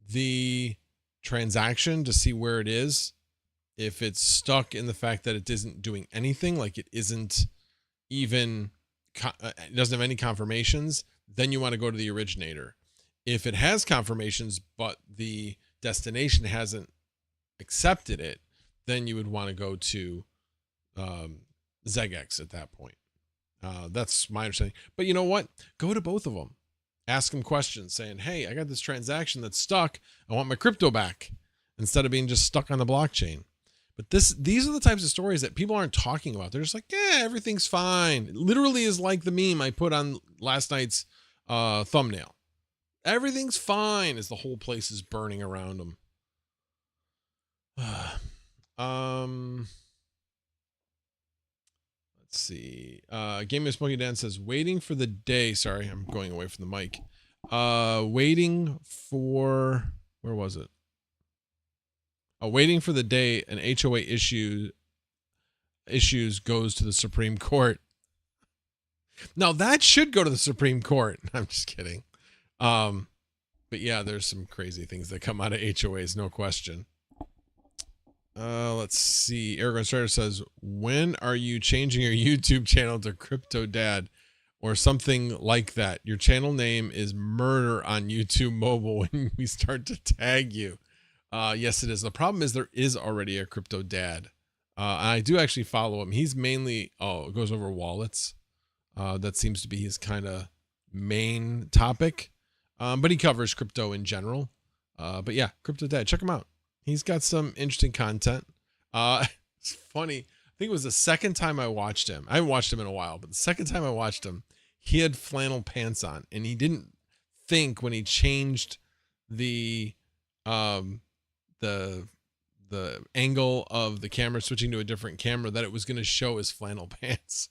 the transaction to see where it is. If it's stuck in the fact that it isn't doing anything, like it isn't even, it doesn't have any confirmations, then you want to go to the originator. If it has confirmations, but the destination hasn't accepted it, then you would want to go to ZegX at that point. That's my understanding. But you know what? Go to both of them. Ask them questions saying, hey, I got this transaction that's stuck. I want my crypto back, instead of being just stuck on the blockchain. But these are the types of stories that people aren't talking about. They're just like, yeah, everything's fine. It literally is like the meme I put on last night's thumbnail. Everything's fine as the whole place is burning around them. Let's see. Game of Smoky Dan says, waiting for the day. Sorry, I'm going away from the mic. Waiting for, where was it? Waiting for the day an HOA issues goes to the Supreme Court. Now that should go to the Supreme Court. I'm just kidding. But yeah, there's some crazy things that come out of HOAs, no question. Let's see. Argon Strider says, when are you changing your YouTube channel to Crypto Dad or something like that? Your channel name is murder on YouTube mobile when we start to tag you. Yes, it is. The problem is there is already a Crypto Dad. I do actually follow him. He's mainly, it goes over wallets. That seems to be his kind of main topic. But he covers crypto in general. But yeah, Crypto Dad, check him out. He's got some interesting content. It's funny. I think it was the second time I watched him. I haven't watched him in a while, but the second time I watched him, he had flannel pants on, and he didn't think when he changed the angle of the camera, switching to a different camera, that it was going to show his flannel pants.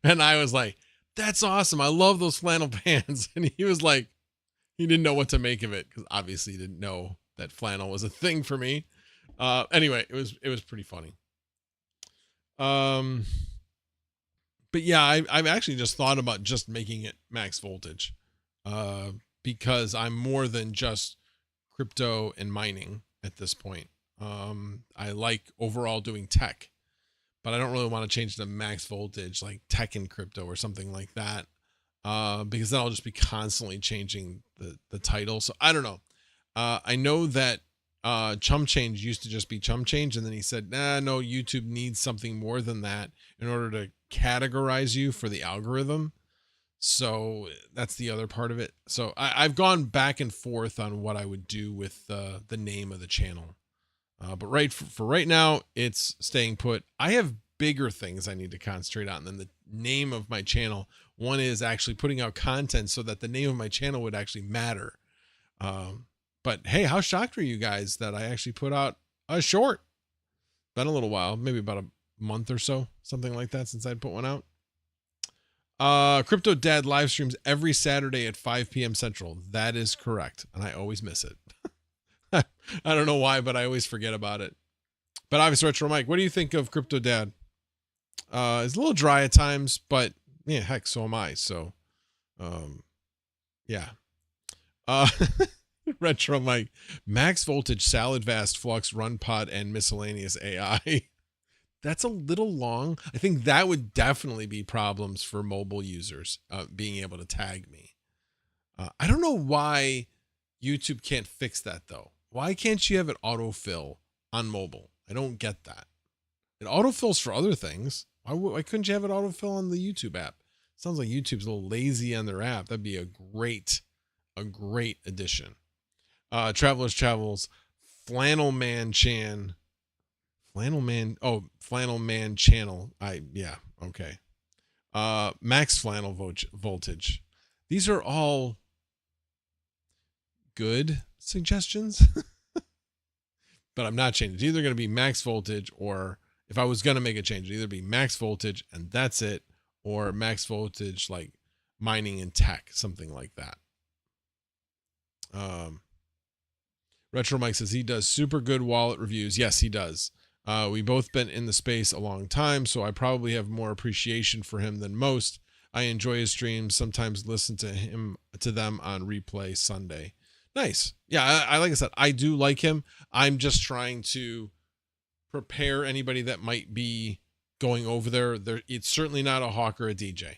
And I was like, that's awesome. I love those flannel pants. And he was like, he didn't know what to make of it, because obviously he didn't know that flannel was a thing for me. Anyway, it was pretty funny. But yeah, I've actually just thought about just making it max voltage, because I'm more than just crypto and mining at this point. I like overall doing tech, but I don't really want to change to max voltage like tech and crypto or something like that, because then I'll just be constantly changing the title. So I don't know. I know that Chum Change used to just be Chum Change, and then he said, no, YouTube needs something more than that in order to categorize you for the algorithm. So that's the other part of it. So I've gone back and forth on what I would do with the name of the channel. But for right now, it's staying put. I have bigger things I need to concentrate on than the name of my channel. One is actually putting out content so that the name of my channel would actually matter. But hey, how shocked are you guys that I actually put out a short? Been a little while, maybe about a month or so, something like that, since I put one out. Crypto Dad live streams every Saturday at 5 p.m. Central. That is correct. And I always miss it. I don't know why, but I always forget about it. But obviously, Retro Mike, what do you think of Crypto Dad? It's a little dry at times, but yeah, heck, so am I. So, yeah. Retro Mike, max voltage, salad vast, flux, run pod, and miscellaneous AI. That's a little long. I think that would definitely be problems for mobile users, being able to tag me. I don't know why YouTube can't fix that though. Why can't you have it autofill on mobile? I don't get that. It autofills for other things. Why couldn't you have it autofill on the YouTube app? Sounds like YouTube's a little lazy on their app. That'd be a great addition. Travelers Travels, Flannel Man Chan. Flannel Man Channel. Okay. Max Flannel Voltage. These are all good suggestions, but I'm not changing. It's either going to be max voltage, or if I was going to make a change, it'd either be max voltage and that's it, or max voltage like mining and tech, something like that. Retro Mike says he does super good wallet reviews. Yes, he does. We both been in the space a long time, so I probably have more appreciation for him than most. I enjoy his streams. Sometimes listen to them on replay Sunday. Nice. Yeah, I like I said, I do like him. I'm just trying to prepare anybody that might be going over there. It's certainly not a hawk or a DJ.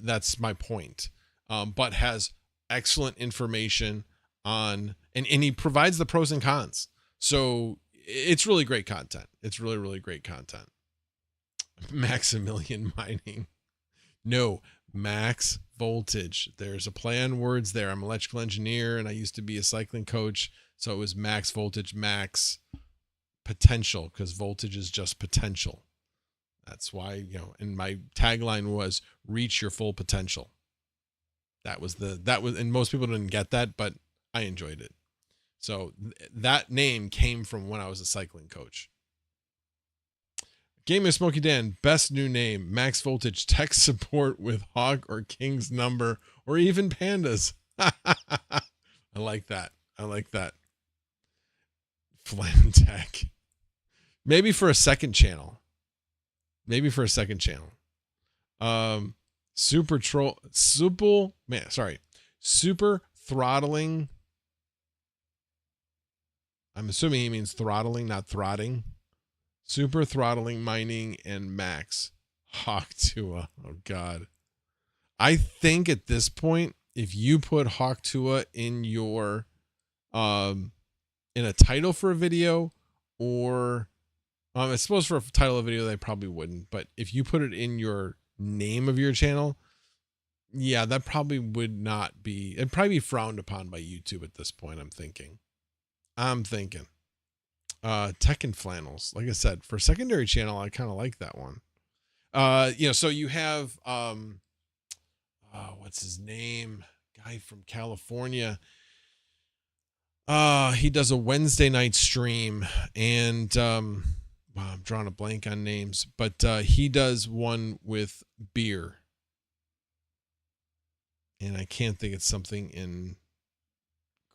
That's my point. But has excellent information on, and he provides the pros and cons. So it's really great content. It's really, really great content. Maximilian Mining. No, max voltage. There's a play on words there. I'm an electrical engineer and I used to be a cycling coach. So it was max voltage, max potential, because voltage is just potential. That's why, and my tagline was reach your full potential. That was, and most people didn't get that, but I enjoyed it. So that name came from when I was a cycling coach. Game of Smokey Dan, best new name, max voltage tech support with Hawk or King's number, or even pandas. I like that. I like that. Flam Tech. Maybe for a second channel. Super throttling. I'm assuming he means throttling, not throtting. Super throttling mining and max Hawk2. Oh God. I think at this point, if you put Hawk2 in your in a title for a video, or I suppose for a title of a video they probably wouldn't, but if you put it in your name of your channel, yeah, that probably would not be, it'd probably be frowned upon by YouTube at this point. I'm thinking Tech and Flannels. Like I said, for a secondary channel, I kind of like that one. So you have, what's his name? Guy from California. He does a Wednesday night stream, and, I'm drawing a blank on names, but, he does one with beer, and I can't think it's something in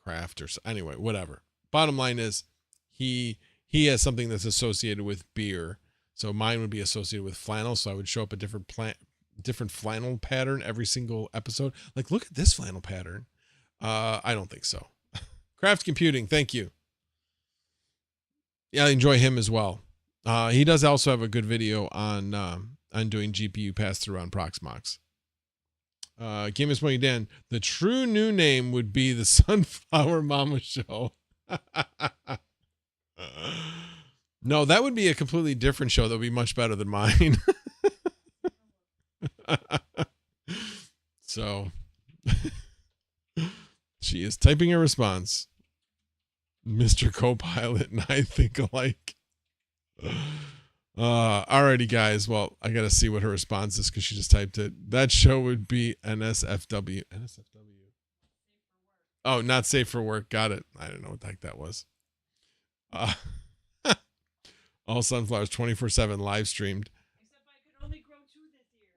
craft or so. Anyway, whatever. Bottom line is, he has something that's associated with beer. So mine would be associated with flannel. So I would show up a different flannel pattern every single episode. Like, look at this flannel pattern. I don't think so. Craft Computing. Thank you. Yeah, I enjoy him as well. He does also have a good video on doing GPU pass through on Proxmox. Game is Money Dan. The true new name would be the Sunflower Mama Show. No, that would be a completely different show that would be much better than mine. So she is typing a response. Mr. Copilot and I think alike. Alrighty, guys. Well, I got to see what her response is because she just typed it. That show would be NSFW. NSFW. Oh, not safe for work. Got it. I don't know what the heck that was. All sunflowers 24/7 live streamed. Except I could only grow 2 this year.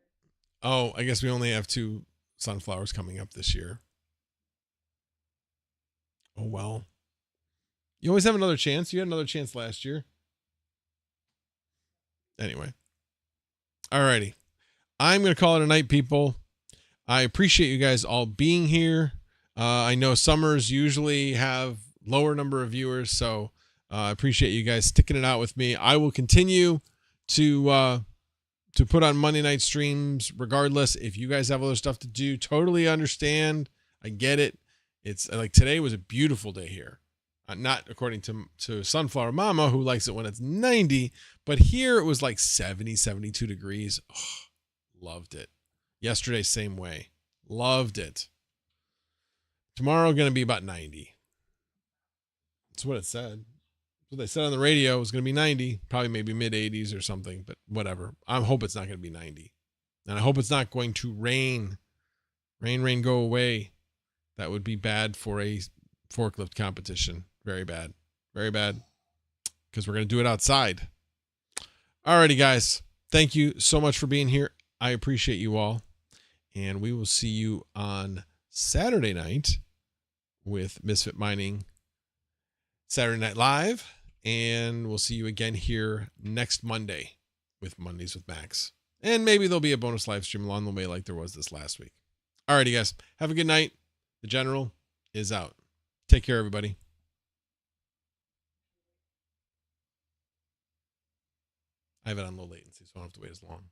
Oh, I guess we only have 2 sunflowers coming up this year. Oh, well. You always have another chance. You had another chance last year. Anyway. Alrighty. I'm going to call it a night, people. I appreciate you guys all being here. I know summers usually have lower number of viewers, so I appreciate you guys sticking it out with me. I will continue to put on Monday night streams regardless. If you guys have other stuff to do, totally understand. I get it. It's like today was a beautiful day here. Not according to Sunflower Mama, who likes it when it's 90, but here it was like 70, 72 degrees. Oh, loved it. Yesterday, same way. Loved it. Tomorrow going to be about 90. That's what it said. What they said on the radio was going to be 90, probably maybe mid 80s or something, but whatever. I hope it's not going to be 90. And I hope it's not going to rain. Rain, go away. That would be bad for a forklift competition. Very bad. Very bad. Because we're going to do it outside. Alrighty, guys. Thank you so much for being here. I appreciate you all. And we will see you on Saturday night with Misfit Mining Saturday Night Live. And we'll see you again here next Monday with Mondays with Max. And maybe there'll be a bonus live stream along the way like there was this last week. Alrighty, guys. Have a good night. The General is out. Take care, everybody. I have it on low latency, so I don't have to wait as long.